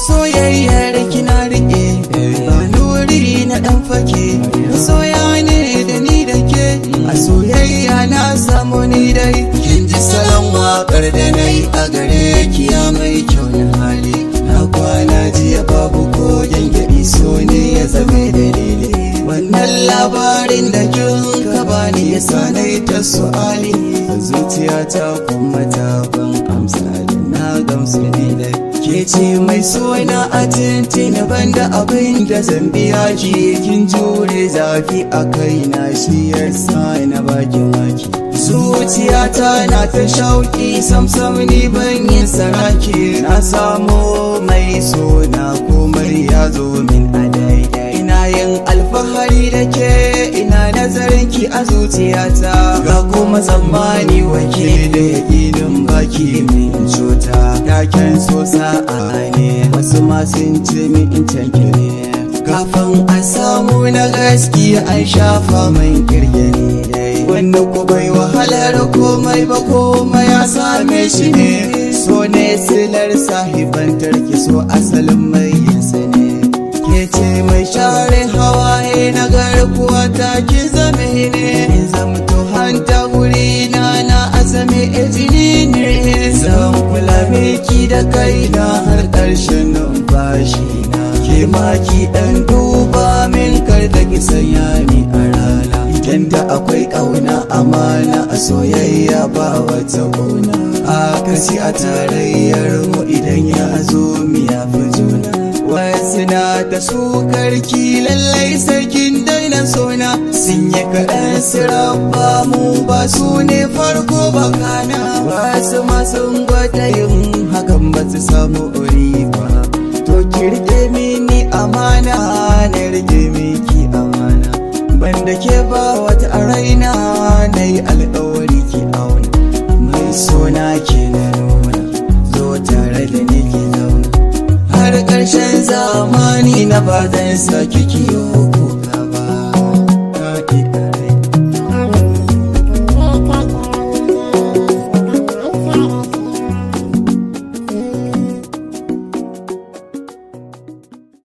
soyayyar kina rike ba nuri na dan fake soya ne da ni da ke a soyayya na samu ni dai kin ji salon wakar da nayi a gare ki ya mai kyau na hali na kwana jiya babu ko gyangyaɗi so ne ya zame dalili wannan labarin da kin ka bani ya sanai ta su'ali zuciyata kuma ta ban amsa da na gamsu ni dai ke ce mai suna a tintina banda abin da zan biya ki kin jure zafi a kaina shi yasa na baki maki zuciyata na ta shauki samsam ni ban yin saraki na samu mai suna komai ya zo min a daidai ina yin alfahari da ke ina nazarin ki a zuciyata ga kuma tsammani wake da yakinin baki min cuta taken so sa'a ne wasu masu ce min in canke ne kafin a samu na gaskiya an shafa mai kirge ne dai wanda ku bai wahalar komai ba komai ya same shi ne so ne silar sahibantar ki so asalin mai yinsa ne ke ce mai share hawaye na garkuwa ta ki zame ne in zamto hanta wuri na azame ejini ne zan kula miki da kaina har ƙarshen numfashi na ke maki dan duba min kar da ki sanya ni a rana idan da akwai ƙauna amana a soyayya ba wata ƙauna a kasi a tarayyar mu idan ya zo mu ya fi juna wasu na ta sukarki lallai sarkin daina sona sun yi kaɗan su rabba mu ba su ne farko ba kana wasu masu gwada yin hakan ba su samu riba to ki rike mini amana na rike miki amana banda ke ba wata a raina na yi alƙawari ki auna mai sona ke na nuna zo tare da ni ki zauna har ƙarshen zamani na ba zan saki kiyo